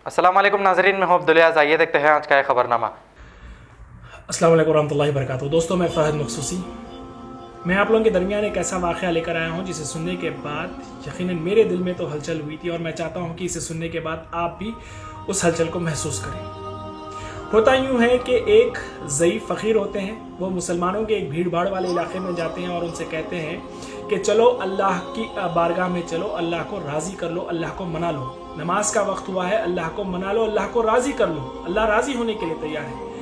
अस्सलाम वालेकुम नाज़रीन, मैं हूं अब्दुल। आइए देखते हैं आज का खबरनामा। अस्सलाम वालेकुम रहमतुल्लाहि व बरकातहू। दोस्तों, मैं फ़हद मखसूसी, मैं आप लोगों के दरमियान एक ऐसा वाक़या लेकर आया हूं जिसे सुनने के बाद यकीनन मेरे दिल में तो हलचल हुई थी, और मैं चाहता हूं कि इसे सुनने के बाद आप भी उस हलचल को महसूस करें। होता यूँ है कि एक ज़ईफ़ फ़कीर होते हैं, वो मुसलमानों के एक भीड़ भाड़ वाले इलाके में जाते हैं और उनसे कहते हैं कि चलो अल्लाह की बारगाह में चलो, अल्लाह को राज़ी कर लो, अल्लाह को मना लो, नमाज का वक्त हुआ है, अल्लाह को मना लो, अल्लाह को राज़ी कर लो, अल्लाह राज़ी होने के लिए तैयार है।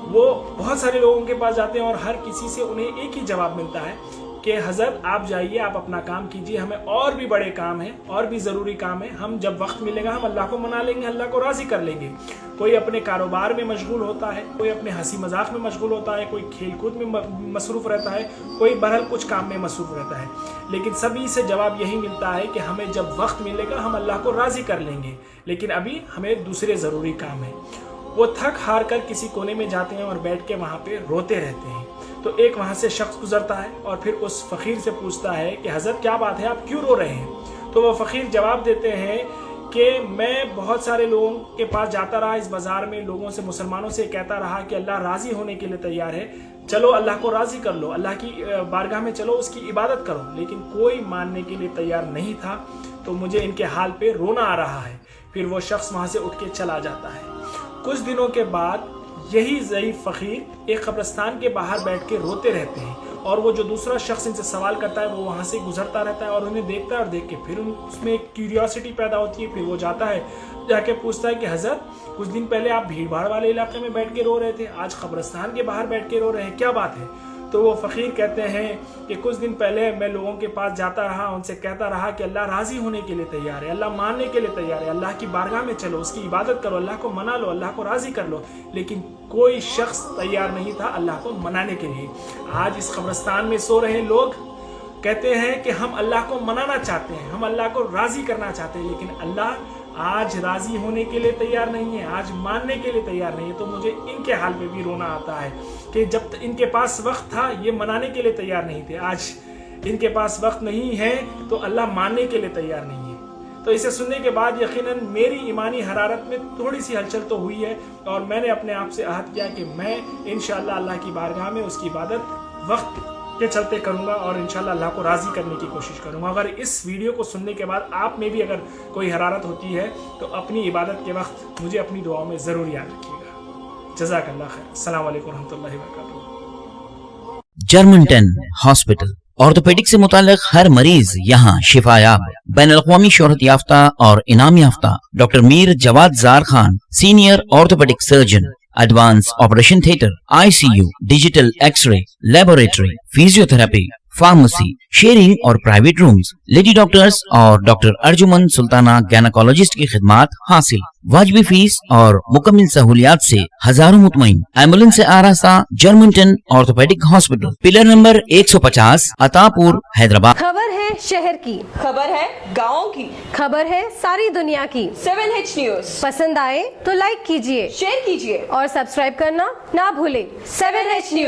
वो बहुत सारे लोगों के पास जाते हैं और हर किसी से उन्हें एक ही जवाब मिलता है कि हज़रत आप जाइए, आप अपना काम कीजिए, हमें और भी बड़े काम हैं, और भी ज़रूरी काम है, हम जब वक्त मिलेगा हम अल्लाह को मना लेंगे, अल्लाह को राज़ी कर लेंगे। कोई अपने कारोबार में मशगूल होता है, कोई अपने हंसी मजाक में मशगूल होता है, कोई खेल कूद में मसरूफ़ रहता है, कोई बहरहाल कुछ काम में मसरूफ़ रहता है, लेकिन सभी से जवाब यही मिलता है कि हमें जब वक्त मिलेगा हम अल्लाह को राज़ी कर लेंगे, लेकिन अभी हमें दूसरे ज़रूरी काम है। वो थक हार कर किसी कोने में जाते हैं और बैठ के वहाँ पे रोते रहते हैं। तो एक वहाँ से शख्स गुजरता है और फिर उस फ़कीर से पूछता है कि हज़रत क्या बात है, आप क्यों रो रहे हैं? तो वो फ़कीर जवाब देते हैं कि मैं बहुत सारे लोगों के पास जाता रहा, इस बाज़ार में लोगों से, मुसलमानों से कहता रहा कि अल्लाह राज़ी होने के लिए तैयार है, चलो अल्लाह को राज़ी कर लो, अल्लाह की बारगाह में चलो, उसकी इबादत करो, लेकिन कोई मानने के लिए तैयार नहीं था। तो मुझे इनके हाल पे रोना आ रहा है। फिर वो शख्स वहाँ से उठ के चला जाता है। कुछ दिनों के बाद यही ज़ईफ़ फ़कीर एक कब्रिस्तान के बाहर बैठ के रोते रहते हैं, और वो जो दूसरा शख्स इनसे सवाल करता है वो वहाँ से गुजरता रहता है और उन्हें देखता है, और देख के फिर उसमें एक क्यूरियोसिटी पैदा होती है। फिर वो जाता है, जाके पूछता है कि हज़रत कुछ दिन पहले आप भीड़ भाड़ वाले इलाके में बैठ के रो रहे थे, आज कब्रिस्तान के बाहर बैठ के रो रहे हैं, क्या बात है? तो वो फ़कीर कहते हैं कि कुछ दिन पहले मैं लोगों के पास जाता रहा, उनसे कहता रहा कि अल्लाह राज़ी होने के लिए तैयार है, अल्लाह मानने के लिए तैयार है, अल्लाह की बारगाह में चलो, उसकी इबादत करो, अल्लाह को मना लो, अल्लाह को राज़ी कर लो, लेकिन कोई शख्स तैयार नहीं था अल्लाह को मनाने के लिए। आज इस कब्रिस्तान में सो रहे लोग कहते हैं कि हम अल्लाह को मनाना चाहते हैं, हम अल्लाह को राज़ी करना चाहते हैं, लेकिन अल्लाह आज राज़ी होने के लिए तैयार नहीं है, आज मानने के लिए तैयार नहीं है। तो मुझे इनके हाल में भी रोना आता है कि जब इनके पास वक्त था ये मनाने के लिए तैयार नहीं थे, आज इनके पास वक्त नहीं है तो अल्लाह मानने के लिए तैयार नहीं है। तो इसे सुनने के बाद यकीनन मेरी ईमानी हरारत में थोड़ी सी हलचल तो हुई है, और मैंने अपने आप से अहद किया कि मैं इंशाअल्लाह अल्लाह की बारगाह में उसकी इबादत वक्त के चलते करूँगा, और इंशाल्लाह अल्लाह को राज़ी करने की कोशिश करूँगा। अगर इस वीडियो को सुनने के बाद आप में भी अगर कोई हरारत होती है तो अपनी इबादत के वक्त मुझे अपनी दुआओं में ज़रूर याद रखिएगा। जज़ाकल्लाह खैर। अस्सलाम वालेकुम रहमतुल्लाहि व बरकातहू। जर्मनटन हॉस्पिटल, ऑर्थोपेडिक से मुताल्लिक हर मरीज यहाँ शिफायाब। बैनुल-अक़वामी शोहरत याफ्ता और इनाम याफ्ता doctor Mir Jawad Jar Khan, senior orthopaedic surgeon, advance operation theatre, ICU, digital x ray, laboratory, physiotherapy, pharmacy, sharing और प्राइवेट रूम्स, लेडी डॉक्टर्स और डॉक्टर अर्जुमन सुल्ताना गैनकोलॉजिस्ट की खिदमात हासिल। वाजिबी फीस और मुकम्मल सहूलियात से हजारों मुतमईन। एम्बुलेंस से आरास्ता Germantown orthopaedic hospital, pillar number 150, Attapur, Hyderabad. खबर है शहर की, खबर है गाँव की, खबर है सारी दुनिया की। 7H न्यूज पसंद आए तो लाइक कीजिए, शेयर कीजिए और सब्सक्राइब करना ना भूले। 7H news.